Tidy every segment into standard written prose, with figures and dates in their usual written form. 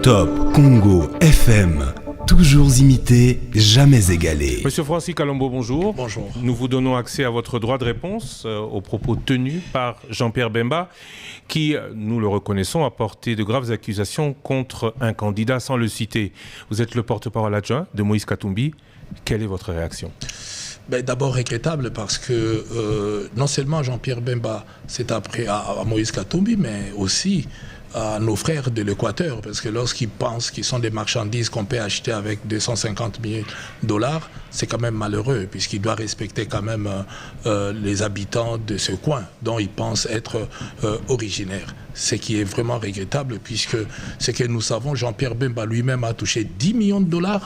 Top Congo FM, toujours imité, jamais égalé. Monsieur Francis Kalombo, bonjour. Bonjour. Nous vous donnons accès à votre droit de réponse aux propos tenus par Jean-Pierre Bemba, qui, nous le reconnaissons, a porté de graves accusations contre un candidat sans le citer. Vous êtes le porte-parole adjoint de Moïse Katumbi. Quelle est votre réaction ? D'abord regrettable parce que non seulement Jean-Pierre Bemba s'est appris à Moïse Katumbi, mais aussi à nos frères de l'Équateur, parce que lorsqu'ils pensent qu'ils sont des marchandises qu'on peut acheter avec 250 000 $, c'est quand même malheureux, puisqu'il doit respecter quand même les habitants de ce coin dont il pense être originaire. Ce qui est vraiment regrettable, puisque ce que nous savons, Jean-Pierre Bemba lui-même a touché 10 millions de $,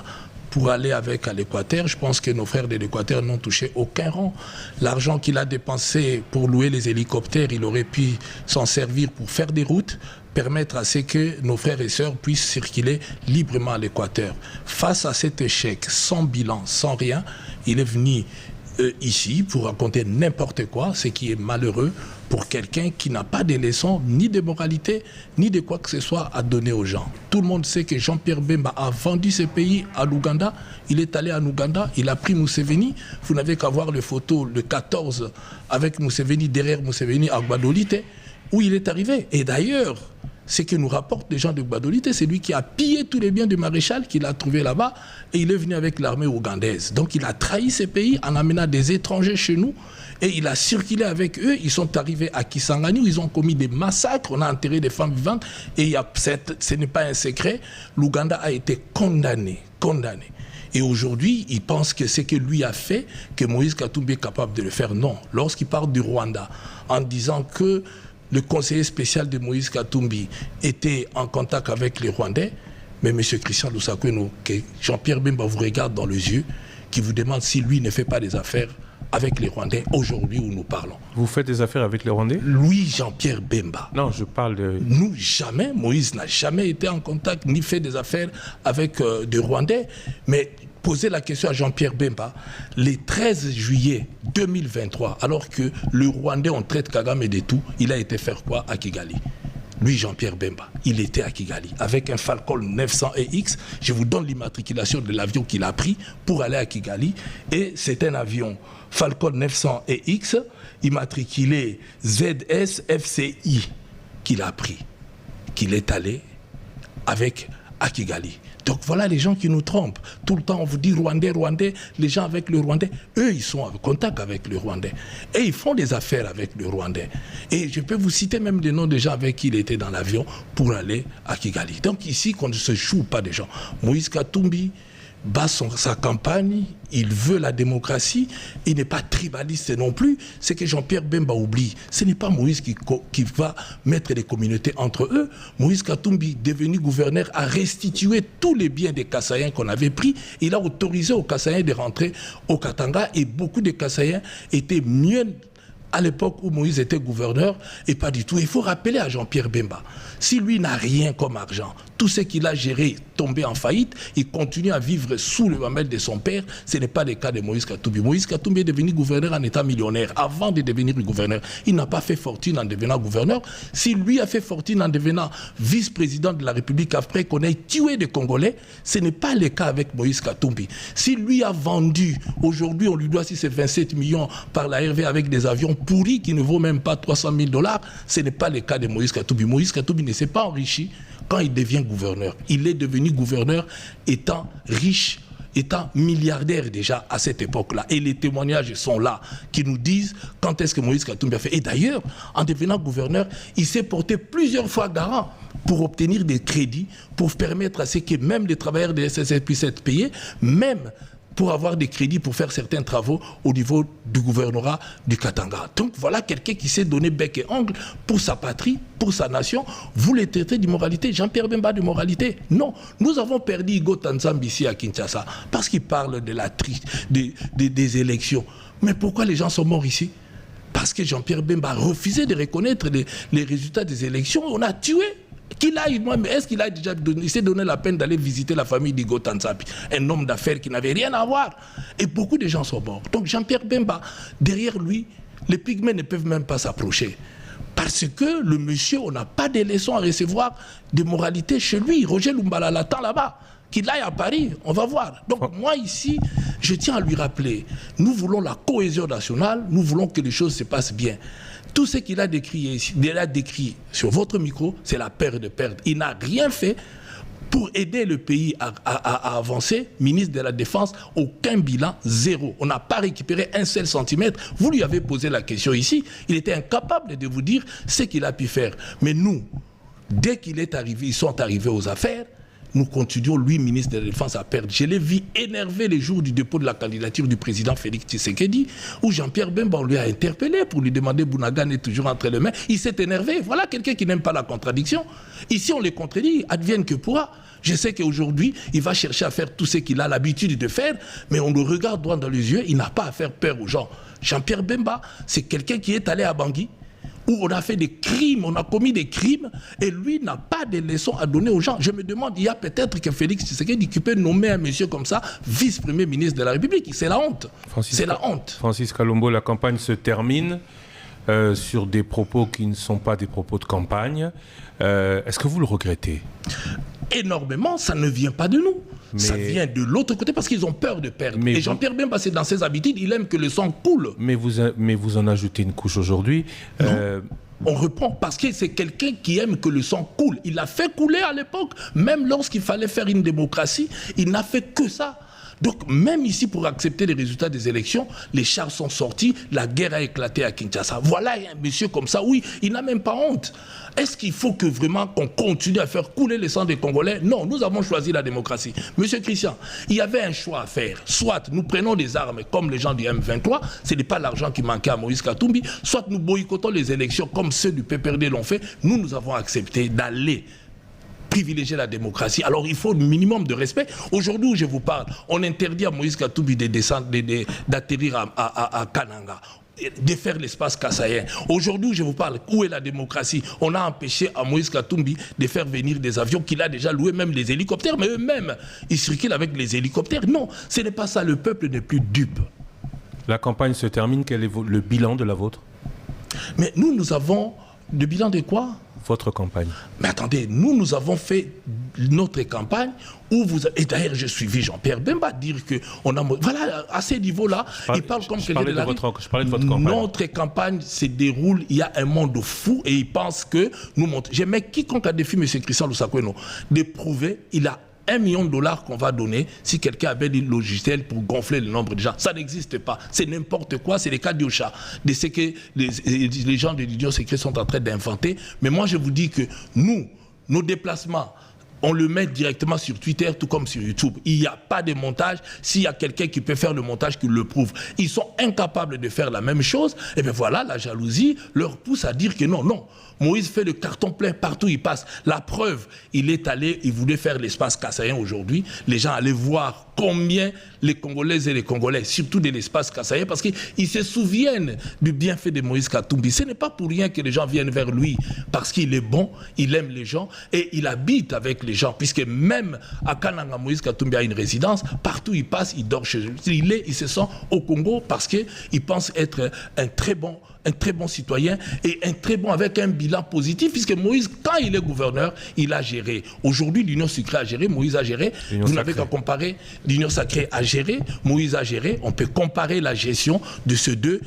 pour aller avec à l'Équateur. Je pense que nos frères de l'Équateur n'ont touché aucun rond. L'argent qu'il a dépensé pour louer les hélicoptères, il aurait pu s'en servir pour faire des routes, permettre à ce que nos frères et sœurs puissent circuler librement à l'Équateur. Face à cet échec, sans bilan, sans rien, il est venu ici pour raconter n'importe quoi, ce qui est malheureux pour quelqu'un qui n'a pas de leçons, ni de moralité, ni de quoi que ce soit à donner aux gens. Tout le monde sait que Jean-Pierre Bemba a vendu ce pays à l'Ouganda. Il est allé en Ouganda, il a pris Museveni. Vous n'avez qu'à voir les photos, le 14, avec Museveni, derrière Museveni, à Gbadolite, où il est arrivé. Et d'ailleurs, ce que nous rapportent les gens de Gbadolite, c'est lui qui a pillé tous les biens du maréchal qu'il a trouvé là-bas, et il est venu avec l'armée ougandaise. Donc il a trahi ces pays en amenant des étrangers chez nous, et il a circulé avec eux. Ils sont arrivés à Kisangani, où ils ont commis des massacres, on a enterré des femmes vivantes, et ce n'est pas un secret, l'Ouganda a été condamné. Et aujourd'hui, il pense que ce que lui a fait, que Moïse Katumbi est capable de le faire. Non. Lorsqu'il parle du Rwanda, en disant que le conseiller spécial de Moïse Katumbi était en contact avec les Rwandais, mais M. Christian Lusakweno, que Jean-Pierre Bemba vous regarde dans les yeux, qui vous demande si lui ne fait pas des affaires avec les Rwandais aujourd'hui où nous parlons. Vous faites des affaires avec les Rwandais ? Lui, Jean-Pierre Bemba. Non, je parle de... Nous, jamais. Moïse n'a jamais été en contact ni fait des affaires avec des Rwandais. Mais poser la question à Jean-Pierre Bemba, le 13 juillet 2023, alors que le Rwandais, on traite Kagame de tout, il a été faire quoi à Kigali ? Lui, Jean-Pierre Bemba, il était à Kigali avec un Falcon 900EX. Je vous donne l'immatriculation de l'avion qu'il a pris pour aller à Kigali. Et c'est un avion Falcon 900EX, immatriculé ZSFCI, qu'il a pris, qu'il est allé avec à Kigali. Donc voilà les gens qui nous trompent. Tout le temps, on vous dit Rwandais, les gens avec le Rwandais, eux, ils sont en contact avec le Rwandais. Et ils font des affaires avec le Rwandais. Et je peux vous citer même des noms des gens avec qui il était dans l'avion pour aller à Kigali. Donc ici, qu'on ne se joue pas des gens. Moïse Katumbi bat sa campagne, il veut la démocratie, il n'est pas tribaliste non plus. Ce que Jean-Pierre Bemba oublie, ce n'est pas Moïse qui va mettre les communautés entre eux. Moïse Katumbi, devenu gouverneur, a restitué tous les biens des Kassaïens qu'on avait pris. Il a autorisé aux Kassaïens de rentrer au Katanga et beaucoup de Kassaïens étaient mieux à l'époque où Moïse était gouverneur, et pas du tout. Il faut rappeler à Jean-Pierre Bemba, si lui n'a rien comme argent, tout ce qu'il a géré tombé en faillite, il continue à vivre sous le mamelle de son père. Ce n'est pas le cas de Moïse Katumbi. Moïse Katumbi est devenu gouverneur en état millionnaire. Avant de devenir gouverneur, il n'a pas fait fortune en devenant gouverneur. Si lui a fait fortune en devenant vice-président de la République après qu'on ait tué des Congolais, ce n'est pas le cas avec Moïse Katumbi. Si lui a vendu, aujourd'hui on lui doit 27 millions par la RV avec des avions pourris qui ne vaut même pas 300 000 $, ce n'est pas le cas de Moïse Katumbi. Moïse Katumbi ne s'est pas enrichi quand il devient gouverneur. Il est devenu gouverneur étant riche, étant milliardaire déjà à cette époque-là. Et les témoignages sont là, qui nous disent quand est-ce que Moïse Katumbi a fait. Et d'ailleurs, en devenant gouverneur, il s'est porté plusieurs fois garant pour obtenir des crédits, pour permettre à ce que même les travailleurs de SSF puissent être payés, même pour avoir des crédits pour faire certains travaux au niveau du gouvernorat du Katanga. Donc voilà quelqu'un qui s'est donné bec et ongle pour sa patrie, pour sa nation. Vous les traitez d'immoralité. Jean-Pierre Bemba de moralité. Non. Nous avons perdu Igo Tanzambi ici à Kinshasa parce qu'il parle de la des élections. Mais pourquoi les gens sont morts ici? Parce que Jean-Pierre Bemba a refusé de reconnaître les résultats des élections. On a tué. Qu'il aille, moi, mais est-ce qu'il a déjà donné, il s'est donné la peine d'aller visiter la famille d'Igo Tanzambi, un homme d'affaires qui n'avait rien à voir. Et beaucoup de gens sont morts. Donc Jean-Pierre Bemba, derrière lui, Les pygmées ne peuvent même pas s'approcher. Parce que le monsieur, on n'a pas de leçons à recevoir de moralité chez lui. Roger Lumbala l'attend là-bas. Qu'il aille à Paris, on va voir. Donc moi ici, je tiens à lui rappeler, nous voulons la cohésion nationale, nous voulons que les choses se passent bien. Tout ce qu'il a décrit sur votre micro, c'est la perte de perte. Il n'a rien fait pour aider le pays à avancer. Ministre de la Défense, aucun bilan, zéro. On n'a pas récupéré un seul centimètre. Vous lui avez posé la question ici, il était incapable de vous dire ce qu'il a pu faire. Mais nous, dès qu'il est arrivé, ils sont arrivés aux affaires, nous continuons, lui, ministre de la Défense, à perdre. Je l'ai vu énervé les jours du dépôt de la candidature du président Félix Tshisekedi, où Jean-Pierre Bemba, on lui a interpellé pour lui demander Bounagan est toujours entre les mains. Il s'est énervé. Voilà quelqu'un qui n'aime pas la contradiction. Ici, on les contredit, advienne que pourra. Je sais qu'aujourd'hui, il va chercher à faire tout ce qu'il a l'habitude de faire, mais on le regarde droit dans les yeux, il n'a pas à faire peur aux gens. Jean-Pierre Bemba, c'est quelqu'un qui est allé à Bangui, où on a fait des crimes, on a commis des crimes, et lui n'a pas de leçons à donner aux gens. Je me demande, il y a peut-être que Félix Tshisekedi qui peut nommer un monsieur comme ça, vice-premier ministre de la République. C'est la honte. C'est la honte. Francis Kalombo, la campagne se termine sur des propos qui ne sont pas des propos de campagne. Est-ce que vous le regrettez ? Énormément, ça ne vient pas de nous. Mais ça vient de l'autre côté parce qu'ils ont peur de perdre. Et Jean-Pierre Bemba, c'est dans ses habitudes, il aime que le sang coule. Mais vous en ajoutez une couche aujourd'hui. On reprend parce que c'est quelqu'un qui aime que le sang coule. Il l'a fait couler à l'époque, même lorsqu'il fallait faire une démocratie, il n'a fait que ça. Donc même ici, pour accepter les résultats des élections, les chars sont sortis, la guerre a éclaté à Kinshasa. Voilà un monsieur comme ça, oui, il n'a même pas honte. Est-ce qu'il faut que vraiment qu'on continue à faire couler le sang des Congolais? Non, nous avons choisi la démocratie. Monsieur Christian, il y avait un choix à faire. Soit nous prenons des armes comme les gens du M23, ce n'est pas l'argent qui manquait à Moïse Katumbi, soit nous boycottons les élections comme ceux du PPRD l'ont fait. Nous avons accepté d'aller privilégier la démocratie. Alors il faut le minimum de respect. Aujourd'hui où je vous parle, on interdit à Moïse Katumbi d'atterrir à Kananga, de faire l'espace kassaïen. Aujourd'hui où je vous parle, où est la démocratie? On a empêché à Moïse Katumbi de faire venir des avions qu'il a déjà loués, même les hélicoptères, mais eux-mêmes, ils circulent avec les hélicoptères. Non, ce n'est pas ça. Le peuple n'est plus dupe. La campagne se termine. Quel est le bilan de la vôtre? Mais nous avons... Le bilan de quoi? Votre campagne. Mais attendez, nous avons fait notre campagne où vous... Et d'ailleurs, j'ai suivi Jean-Pierre Bemba dire qu'on a... Voilà, à ce niveau-là, il parle comme quelqu'un de la rue. Je parlais de votre campagne. Notre campagne se déroule, il y a un monde fou et il pense que nous montrons... J'aimais quiconque a défi M. Christian Lusakweno de prouver, il a $1 million qu'on va donner si quelqu'un avait des logiciels pour gonfler le nombre de gens. Ça n'existe pas. C'est n'importe quoi. C'est les cas d'Iocha, de ce que les gens de l'Union secrète sont en train d'inventer. Mais moi, je vous dis que nous, nos déplacements, on le met directement sur Twitter, tout comme sur YouTube. Il n'y a pas de montage. S'il y a quelqu'un qui peut faire le montage, qu'il le prouve. Ils sont incapables de faire la même chose. Et bien voilà, la jalousie leur pousse à dire que non, non. Moïse fait le carton plein partout où il passe. La preuve, il est allé, il voulait faire l'espace kassaïen aujourd'hui. Les gens allaient voir combien les Congolaises et les Congolais, surtout de l'espace kassaïen, parce qu'ils se souviennent du bienfait de Moïse Katumbi. Ce n'est pas pour rien que les gens viennent vers lui, parce qu'il est bon, il aime les gens et il habite avec les gens, puisque même à Kananga, Moïse Katumbi a une résidence, partout où il passe, il dort chez eux. Il se sent au Congo parce qu'il pense être un très bon citoyen et un très bon avec un bilan positif, puisque Moïse, quand il est gouverneur, il a géré. Aujourd'hui, l'Union sacrée a géré, Moïse a géré. Vous n'avez qu'à comparer. L'Union sacrée a géré, Moïse a géré. On peut comparer la gestion de ces deux.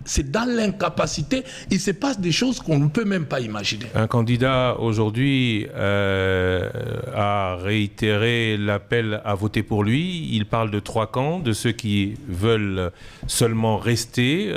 C'est dans l'incapacité. Il se passe des choses qu'on ne peut même pas imaginer. Un candidat aujourd'hui a réitéré l'appel à voter pour lui. Il parle de 3 camps, de ceux qui veulent seulement rester,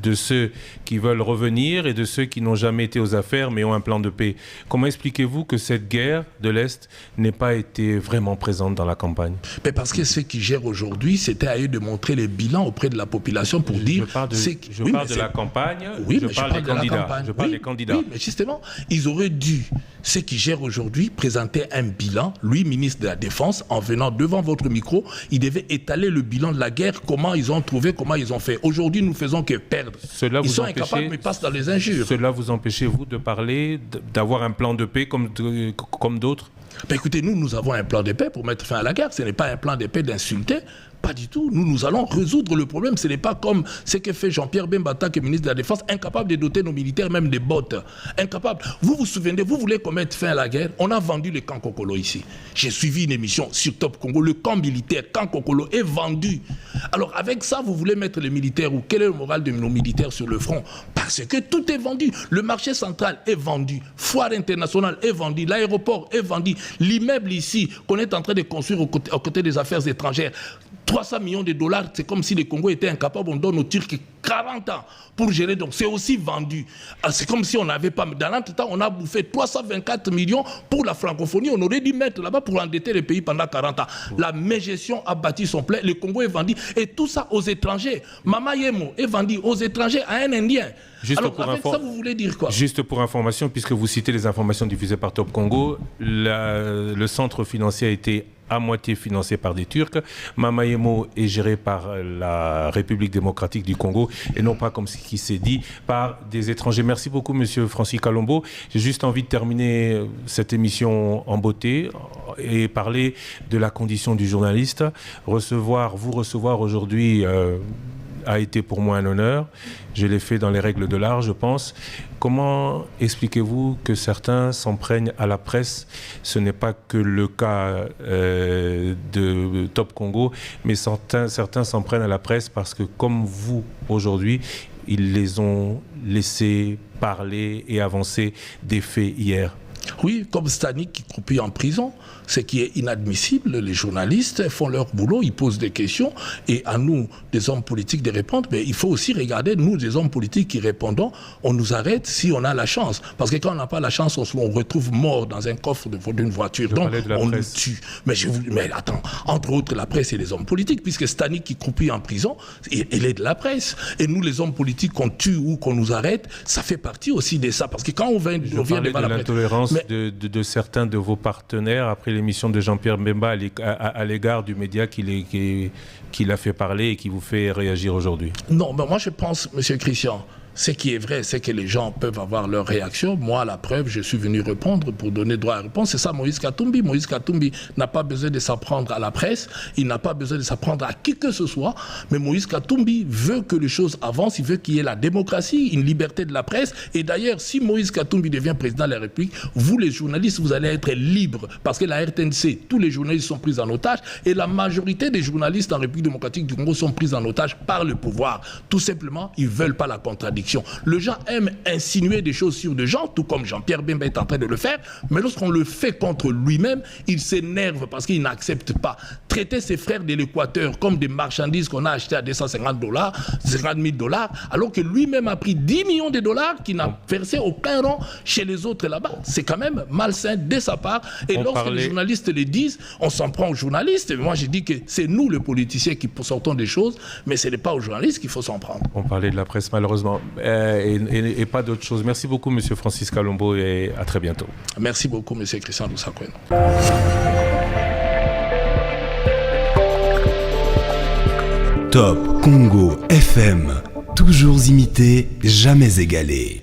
de ceux qui veulent revenir et de ceux qui n'ont jamais été aux affaires mais ont un plan de paix. Comment expliquez-vous que cette guerre de l'Est n'ait pas été vraiment présente dans la campagne? Mais parce que ceux qui gèrent aujourd'hui, c'était à eux de montrer les bilans auprès de la population pour dire... Je parle de la campagne, oui, je parle des candidats. Je parle des candidats. Oui, mais justement, ils auraient dû, ceux qui gèrent aujourd'hui, présenter un bilan. Lui, ministre de la Défense, en venant devant votre micro, il devait étaler le bilan de la guerre, comment ils ont trouvé, comment ils ont fait. Aujourd'hui, nous ne faisons que perdre. Ils sont incapables, mais passent dans les injures. Cela vous empêchez-vous de parler, d'avoir un plan de paix comme d'autres? Ben écoutez, nous avons un plan de paix pour mettre fin à la guerre. Ce n'est pas un plan de paix d'insulter. Pas du tout. Nous allons résoudre le problème. Ce n'est pas comme ce que fait Jean-Pierre Bemba, qui est ministre de la Défense, incapable de doter nos militaires même des bottes. Incapable. Vous vous souvenez, vous voulez qu'on mette fin à la guerre? On a vendu le camp Kokolo ici. J'ai suivi une émission sur Top Congo. Le camp militaire, camp Kokolo, est vendu. Alors avec ça, vous voulez mettre les militaires où? Quel est le moral de nos militaires sur le front? Parce que tout est vendu. Le marché central est vendu. Foire internationale est vendue. L'aéroport est vendu. L'immeuble ici qu'on est en train de construire aux côtés des affaires étrangères, 300 millions de dollars, c'est comme si le Congo était incapable, on donne aux Turcs 40 ans pour gérer, donc c'est aussi vendu. C'est comme si on n'avait pas, dans l'entretemps, on a bouffé 324 millions pour la francophonie, on aurait dû mettre là-bas pour endetter les pays pendant 40 ans. La mégestion a bâti son plein, le Congo est vendu, et tout ça aux étrangers. Mama Yemo est vendu aux étrangers à un Indien. Alors avec ça, vous voulez dire quoi? Juste pour information, puisque vous citez les informations diffusées par Top Congo, le centre financier a été à moitié financé par des Turcs. Mama Yemo est géré par la République démocratique du Congo et non pas, comme ce qui s'est dit, par des étrangers. Merci beaucoup, Monsieur Francis Kalombo. J'ai juste envie de terminer cette émission en beauté et parler de la condition du journaliste. Vous recevoir aujourd'hui a été pour moi un honneur. Je l'ai fait dans les règles de l'art, je pense. Comment expliquez-vous que certains s'en prennent à la presse? Ce n'est pas que le cas de Top Congo, mais certains s'en prennent à la presse parce que, comme vous, aujourd'hui, ils les ont laissés parler et avancer des faits hier. Oui, comme Stanik qui croupit en prison, ce qui est inadmissible. Les journalistes font leur boulot, ils posent des questions, et à nous, des hommes politiques, de répondre. Mais il faut aussi regarder, nous, des hommes politiques qui répondons, on nous arrête si on a la chance. Parce que quand on n'a pas la chance, on retrouve mort dans un coffre d'une voiture. Donc, on nous tue. Mais attends, entre autres, la presse et les hommes politiques, puisque Stanik qui croupit en prison, il est de la presse. Et nous, les hommes politiques, qu'on tue ou qu'on nous arrête, ça fait partie aussi de ça. Parce que quand on vient devant la presse... De certains de vos partenaires après l'émission de Jean-Pierre Bemba à l'égard du média qui l'a fait parler et qui vous fait réagir aujourd'hui? Non, mais moi je pense, Monsieur Christian, ce qui est vrai, c'est que les gens peuvent avoir leur réaction. Moi, la preuve, je suis venu répondre pour donner droit à réponse. C'est ça, Moïse Katumbi. Moïse Katumbi n'a pas besoin de s'apprendre à la presse. Il n'a pas besoin de s'apprendre à qui que ce soit. Mais Moïse Katumbi veut que les choses avancent. Il veut qu'il y ait la démocratie, une liberté de la presse. Et d'ailleurs, si Moïse Katumbi devient président de la République, vous, les journalistes, vous allez être libres. Parce que la RTNC, tous les journalistes sont pris en otage. Et la majorité des journalistes en République démocratique du Congo sont pris en otage par le pouvoir. Tout simplement, ils ne veulent pas la contradiction. Le gens aiment insinuer des choses sur des gens, tout comme Jean-Pierre Bemba est en train de le faire, mais lorsqu'on le fait contre lui-même, il s'énerve parce qu'il n'accepte pas. Traiter ses frères de l'Équateur comme des marchandises qu'on a achetées à $250, $50 000, alors que lui-même a pris 10 millions de dollars qu'il n'a versé aucun rang chez les autres là-bas. C'est quand même malsain de sa part. Et lorsque les journalistes le disent, on s'en prend aux journalistes. Et moi, je dis que c'est nous, les politiciens, qui sortons des choses, mais ce n'est pas aux journalistes qu'il faut s'en prendre. On parlait de la presse, malheureusement. Et pas d'autre chose. Merci beaucoup, Monsieur Francis Kalombo, et à très bientôt. Merci beaucoup, Monsieur Christian Lusakwen. Top Congo FM, toujours imité, jamais égalé.